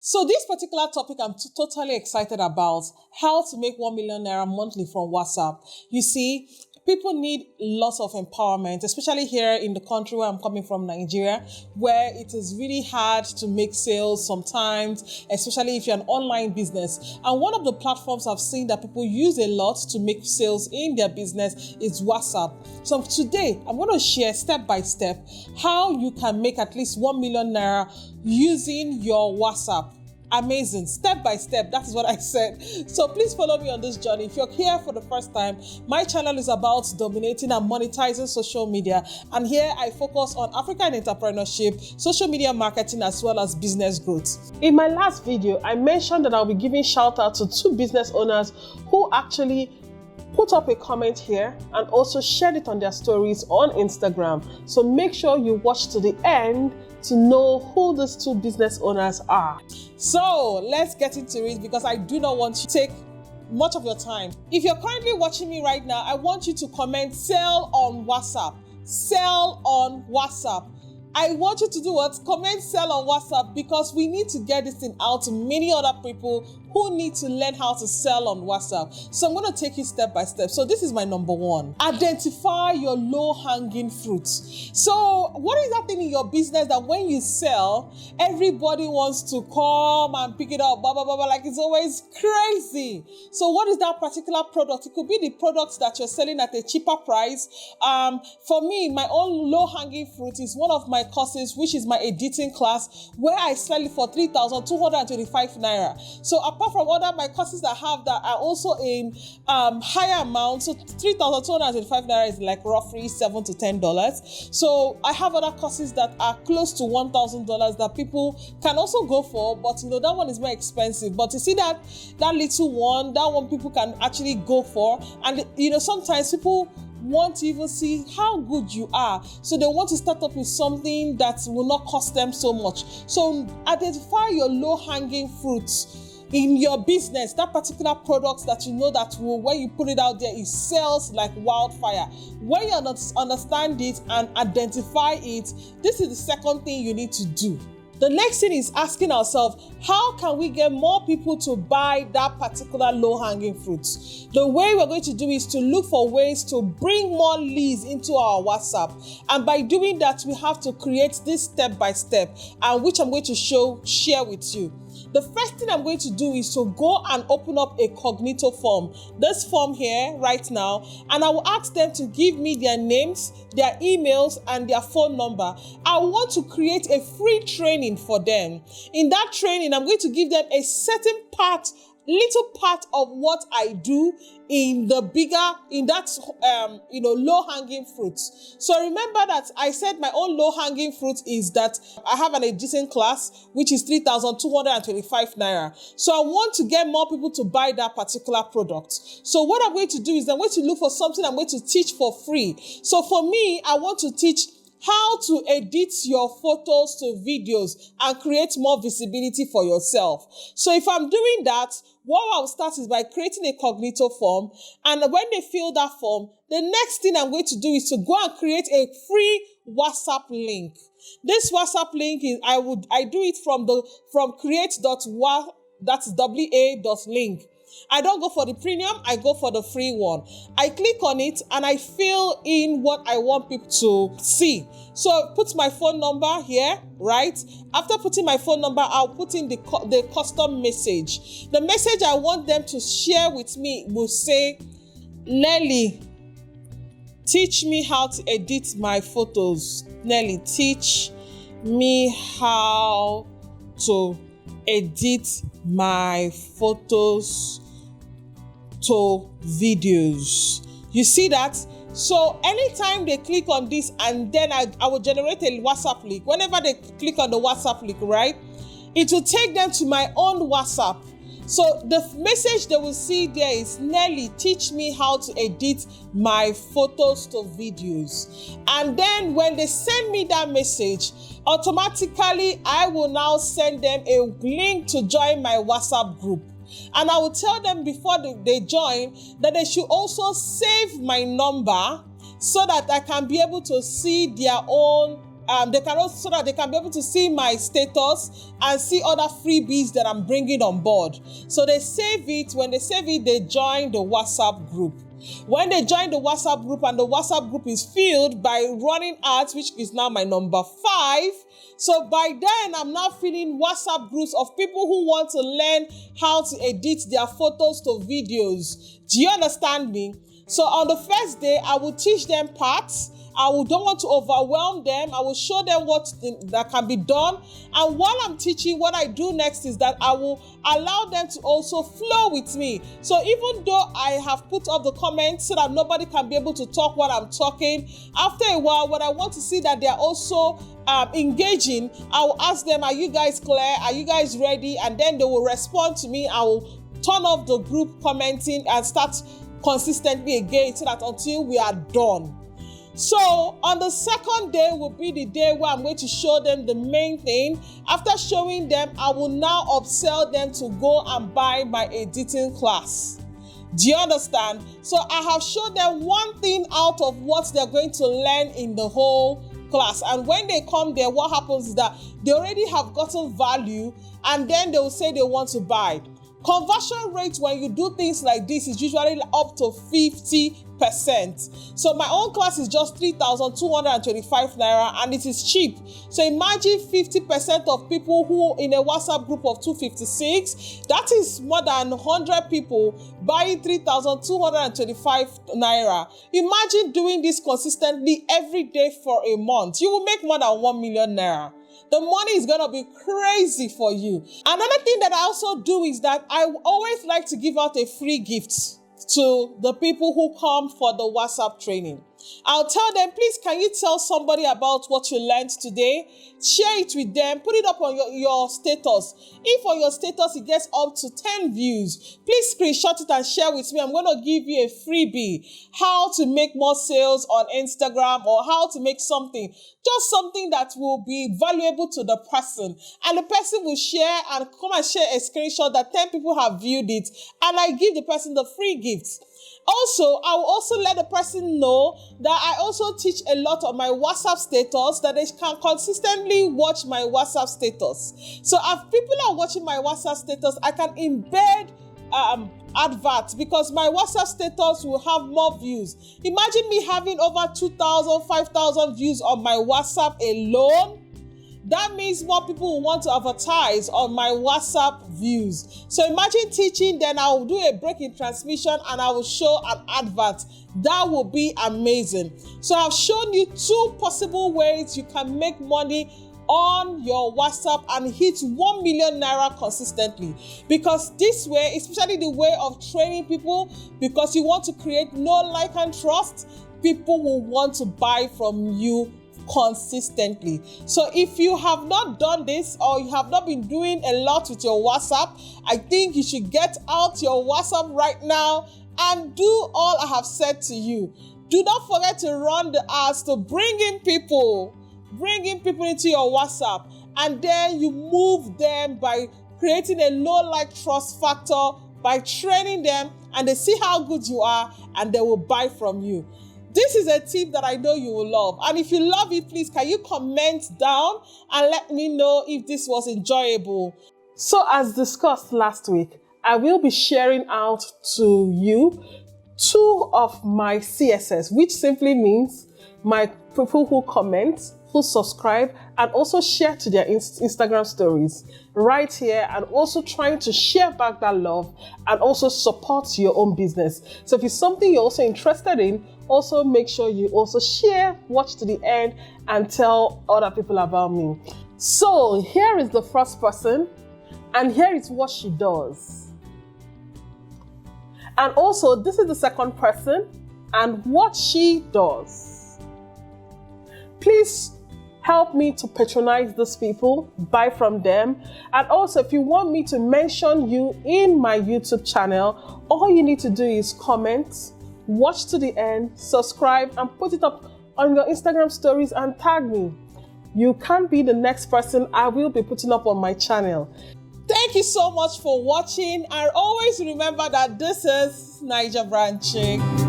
So this particular topic I'm totally excited about, how to make 1 million naira monthly from WhatsApp. You see, people need lots of empowerment, especially here in the country where I'm coming from, Nigeria, where it is really hard to make sales sometimes, especially if you're an online business. And one of the platforms I've seen that people use a lot to make sales in their business is WhatsApp. So today, I'm going to share step by step how you can make at least 1 million naira using your WhatsApp. Amazing, step by step, that is what I said. So please follow me on this journey. If you're here for the first time, my channel is about dominating and monetizing social media, and here I focus on African entrepreneurship, social media marketing, as well as business growth. In my last video, I mentioned that I'll be giving shout out to 2 business owners who actually put up a comment here and also shared it on their stories on Instagram. So make sure you watch to the end to know who these 2 business owners are. So let's get into it, because I do not want to take much of your time. If you're currently watching me right now, I want you to comment "sell on WhatsApp." Sell on WhatsApp. I want you to do what? Comment "sell on WhatsApp," because we need to get this thing out to many other people who need to learn how to sell on WhatsApp. So I'm going to take you step by step. So this is my number 1. Identify your low-hanging fruits. So what is that thing in your business that when you sell, everybody wants to come and pick it up, blah, blah, blah, blah, like it's always crazy. So what is that particular product? It could be the products that you're selling at a cheaper price. For me, my own low-hanging fruit is one of my courses, which is my editing class, where I sell it for 3,225 naira. So apart from other my courses I have that are also in higher amounts, so 3,225 naira is like roughly $7 to $10. So I have other courses that are close to $1,000 that people can also go for, but you know that one is more expensive. But you see that little one, that one people can actually go for, and you know sometimes people want to even see how good you are, so they want to start up with something that will not cost them so much. So identify your low-hanging fruits in your business, that particular product that you know that will, when you put it out there, it sells like wildfire. When you understand it and identify it, this is the second thing you need to do. The next thing is asking ourselves, how can we get more people to buy that particular low-hanging fruit? The way we're going to do is to look for ways to bring more leads into our WhatsApp. And by doing that, we have to create this step by step, and which I'm going to share with you. The first thing I'm going to do is to go and open up a cognito form. This form here right now, and I will ask them to give me their names, their emails, and their phone number. I want to create a free training for them. In that training, I'm going to give them a certain little part of what I do in that low-hanging fruits. So remember that I said my own low-hanging fruit is that I have an editing class, which is 3,225 naira. So I want to get more people to buy that particular product. So what I'm going to do is I'm going to look for something I'm going to teach for free. So for me, I want to teach how to edit your photos to videos and create more visibility for yourself. So if I'm doing that, what I'll start is by creating a cognito form. And when they fill that form, the next thing I'm going to do is to go and create a free WhatsApp link. This WhatsApp link is I do it from create.wa, that's wa.link. I don't go for the premium, I go for the free one. I click on it and I fill in what I want people to see. So put my phone number here, right? After putting my phone number, I'll put in the custom message. The message I want them to share with me will say, Nelly, teach me how to edit my photos. Nelly, teach me how to edit my photos to videos. You see that? So anytime they click on this, and then I will generate a WhatsApp link. Whenever they click on the WhatsApp link, right, it will take them to my own WhatsApp. So the message they will see there is, Nelly, teach me how to edit my photos to videos. And then when they send me that message, automatically I will now send them a link to join my WhatsApp group. And I will tell them before they join that they should also save my number so that I can be able to see their own they can also, so that they can be able to see my status and see other freebies that I'm bringing on board. So they save it. When they save it, they join the WhatsApp group. When they join the WhatsApp group, and the WhatsApp group is filled by running ads, which is now my number 5. So by then, I'm now filling WhatsApp groups of people who want to learn how to edit their photos to videos. Do you understand me? So on the first day, I will teach them parts. Don't want to overwhelm them. I will show them that can be done. And while I'm teaching, what I do next is that I will allow them to also flow with me. So even though I have put up the comments so that nobody can be able to talk while I'm talking, after a while, when I want to see that they're also engaging, I will ask them, are you guys clear? Are you guys ready? And then they will respond to me. I will turn off the group commenting and start consistently again, so that until we are done. So on the second day will be the day where I'm going to show them the main thing. After showing them, I will now upsell them to go and buy my editing class. Do you understand? So I have shown them one thing out of what they're going to learn in the whole class. And when they come there, what happens is that they already have gotten value, and then they will say they want to buy. Conversion rate when you do things like this is usually up to 50%. So my own class is just 3,225 Naira, and it is cheap. So imagine 50% of people who in a WhatsApp group of 256, that is more than 100 people buying 3,225 Naira. Imagine doing this consistently every day for a month. You will make more than 1 million Naira. The money is going to be crazy for you. Another thing that I also do is that I always like to give out a free gift to the people who come for the WhatsApp training. I'll tell them, please, can you tell somebody about what you learned today? Share it with them. Put it up on your status. If on your status it gets up to 10 views, please screenshot it and share with me. I'm going to give you a freebie. How to make more sales on Instagram, or how to make something. Just something that will be valuable to the person. And the person will share and come and share a screenshot that 10 people have viewed it. And I give the person the free gifts. Also, I will also let the person know that I also teach a lot on my WhatsApp status, that they can consistently watch my WhatsApp status. So if people are watching my WhatsApp status, I can embed adverts, because my WhatsApp status will have more views. Imagine me having over 2,000, 5,000 views on my WhatsApp alone. That means more people will want to advertise on my WhatsApp views. So imagine teaching, then I will do a break in transmission and I will show an advert. That will be amazing. So I've shown you 2 possible ways you can make money on your WhatsApp and hit 1 million Naira consistently. Because this way, especially the way of training people, because you want to create know, like, and trust, people will want to buy from you consistently. So if you have not done this, or you have not been doing a lot with your WhatsApp, I think you should get out your WhatsApp right now and do all I have said to you. Do not forget to run the ads to bring in people into your WhatsApp, and then you move them by creating a know, like, trust factor, by training them, and they see how good you are and they will buy from you. This is a tip that I know you will love. And if you love it, please, can you comment down and let me know if this was enjoyable? So as discussed last week, I will be sharing out to you 2 of my CSS, which simply means my people who comment, who subscribe, and also share to their Instagram stories right here, and also trying to share back that love and also support your own business. So if it's something you're also interested in, also make sure you also share, watch to the end, and tell other people about me. So here is the first person, and here is what she does. And also this is the second person and what she does. Please help me to patronize these people, buy from them. And also, if you want me to mention you in my YouTube channel, all you need to do is comment, watch to the end, subscribe, and put it up on your Instagram stories and tag me. You can be the next person I will be putting up on my channel. Thank you so much for watching. And always remember that this is NaijaBrandChick.